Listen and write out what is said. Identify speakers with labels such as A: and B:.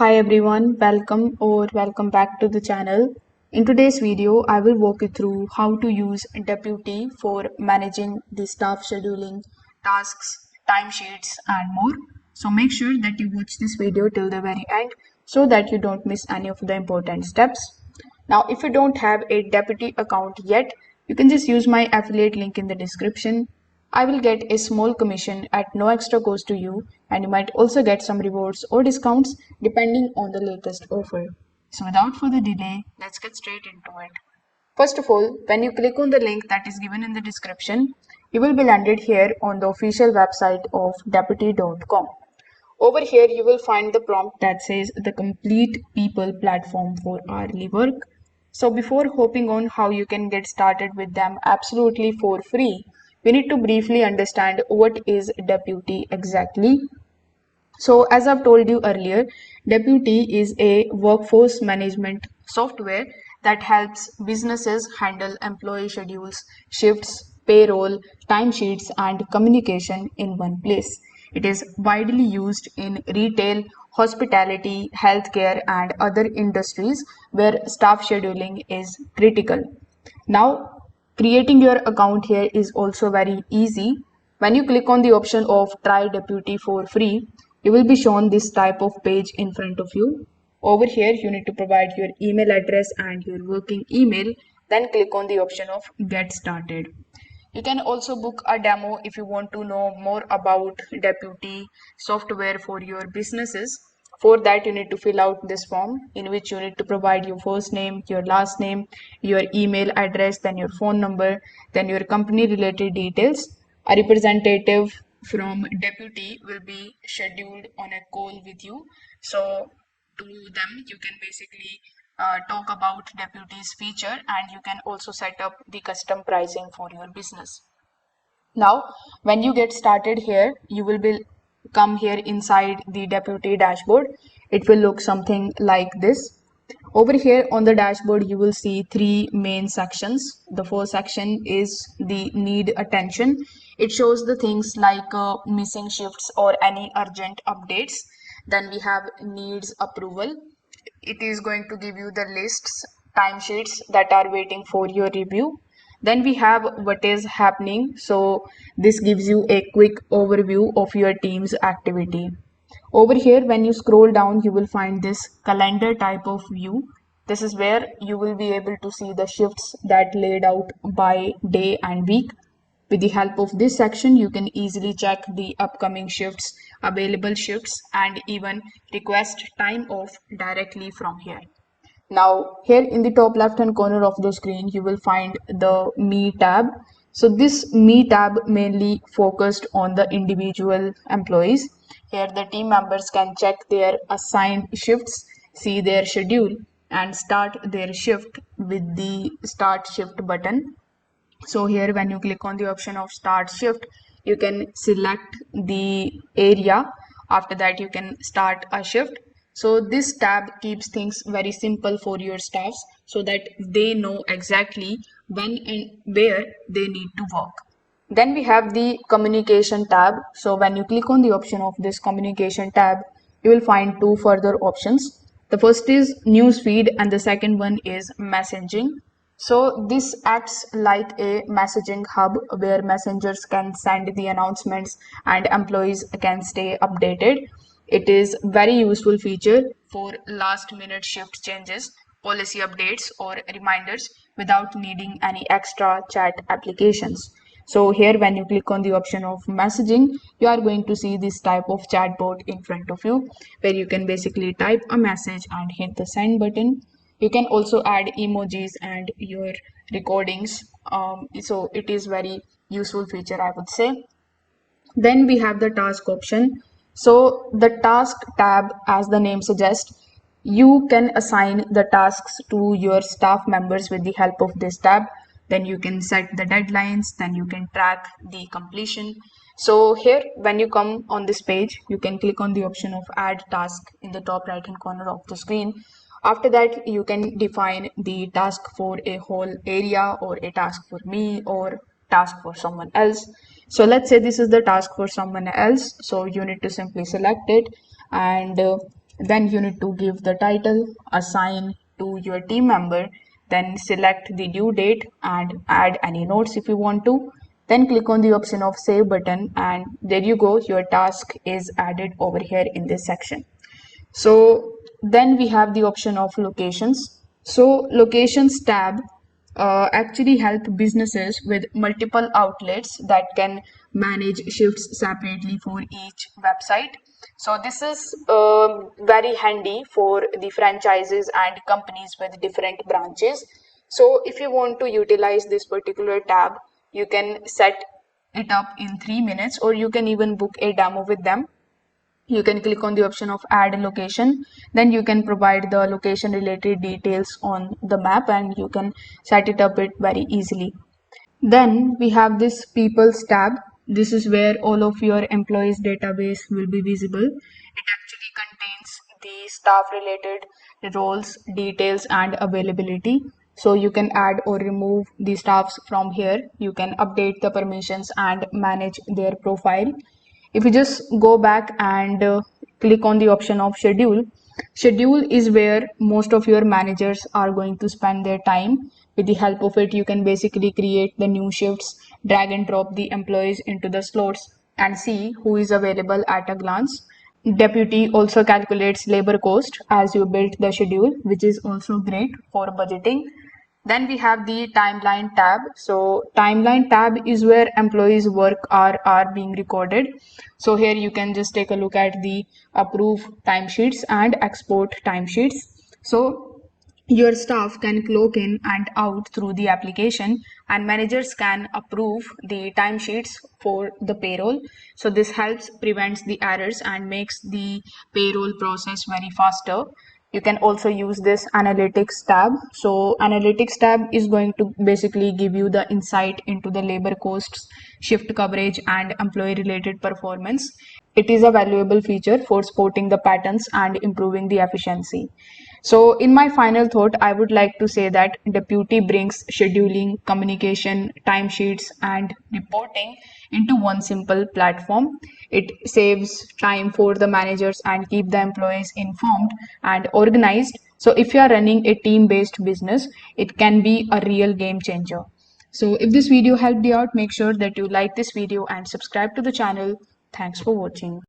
A: Hi everyone, welcome back to the channel. In today's video, I will walk you through how to use Deputy for managing the staff scheduling, tasks, timesheets and more. So make sure that you watch this video till the very end so that you don't miss any of the important steps. Now, if you don't have a Deputy account yet, you can just use my affiliate link in the description. I will get a small commission at no extra cost to you, and you might also get some rewards or discounts depending on the latest offer. So, without further delay, let's get straight into it. First of all, when you click on the link that is given in the description, you will be landed here on the official website of deputy.com. Over here, you will find the prompt that says the complete people platform for hourly work. So before hopping on how you can get started with them absolutely for free, we need to briefly understand what is Deputy exactly. So as I've told you earlier, Deputy is a workforce management software that helps businesses handle employee schedules, shifts, payroll, timesheets, and communication in one place. It is widely used in retail, hospitality, healthcare, and other industries where staff scheduling is critical. Now, creating your account here is also very easy. When you click on the option of try Deputy for free, you will be shown this type of page in front of you. Over here, you need to provide your email address and your working email. Then click on the option of get started. You can also book a demo if you want to know more about Deputy software for your businesses. For that, you need to fill out this form in which you need to provide your first name, your last name, your email address, then your phone number, then your company related details. A representative from Deputy will be scheduled on a call with you. So to them, you can basically talk about Deputy's feature, and you can also set up the custom pricing for your business. Now, when you get started here, you will be come here inside the Deputy dashboard. It will look something like this. Over here on the dashboard, you will see three main sections. The first section is the need attention. It shows the things like missing shifts or any urgent updates. Then we have needs approval. It is going to give you the lists, timesheets that are waiting for your review. Then we have what is happening. So this gives you a quick overview of your team's activity. Over here, when you scroll down, you will find this calendar type of view. This is where you will be able to see the shifts that laid out by day and week. With the help of this section, you can easily check the upcoming shifts, available shifts, and even request time off directly from here. Now, here in the top left hand corner of the screen, you will find the Me tab. So this Me tab mainly focused on the individual employees. Here the team members can check their assigned shifts, see their schedule, and start their shift with the Start Shift button. So here when you click on the option of Start Shift, you can select the area. After that, you can start a shift. So this tab keeps things very simple for your staffs so that they know exactly when and where they need to work. Then we have the communication tab. So when you click on the option of this communication tab, you will find two further options. The first is newsfeed and the second one is messaging. So this acts like a messaging hub where messengers can send the announcements and employees can stay updated. It is very useful feature for last minute shift changes, policy updates or reminders without needing any extra chat applications. So here when you click on the option of messaging, you are going to see this type of chatbot in front of you where you can basically type a message and hit the send button. You can also add emojis and your recordings. So it is very useful feature, I would say. Then we have the task option. So the task tab, as the name suggests, you can assign the tasks to your staff members with the help of this tab. Then you can set the deadlines, then you can track the completion. So here, when you come on this page, you can click on the option of add task in the top right hand corner of the screen. After that, you can define the task for a whole area or a task for me or task for someone else. So let's say this is the task for someone else. So you need to simply select it and Then you need to give the title, assign to your team member, then select the due date and add any notes if you want to. Then click on the option of save button and there you go, your task is added over here in this section. So then we have the option of locations. So locations tab actually help businesses with multiple outlets that can manage shifts separately for each website. So this is very handy for the franchises and companies with different branches. So if you want to utilize this particular tab, you can set it up in 3 minutes, or you can even book a demo with them. You can click on the option of add location, then you can provide the location related details on the map and you can set it up it very easily. Then we have this people's tab. This is where all of your employees database will be visible. It actually contains the staff related roles, details and availability. So you can add or remove the staffs from here. You can update the permissions and manage their profile. If you just go back and click on the option of schedule, schedule is where most of your managers are going to spend their time. With the help of it, you can basically create the new shifts, drag and drop the employees into the slots and see who is available at a glance. Deputy also calculates labor cost as you build the schedule, which is also great for budgeting. Then we have the timeline tab. So timeline tab is where employees work are being recorded. So here you can just take a look at the approve timesheets and export timesheets. So your staff can clock in and out through the application, and managers can approve the timesheets for the payroll. So this helps prevents the errors and makes the payroll process very faster. You can also use this analytics tab. So analytics tab is going to basically give you the insight into the labor costs, shift coverage and employee related performance. It is a valuable feature for spotting the patterns and improving the efficiency. So in my final thought, I would like to say that Deputy brings scheduling, communication, timesheets, and reporting into one simple platform. It saves time for the managers and keep the employees informed and organized. So if you are running a team-based business, it can be a real game changer. So if this video helped you out, make sure that you like this video and subscribe to the channel. Thanks for watching.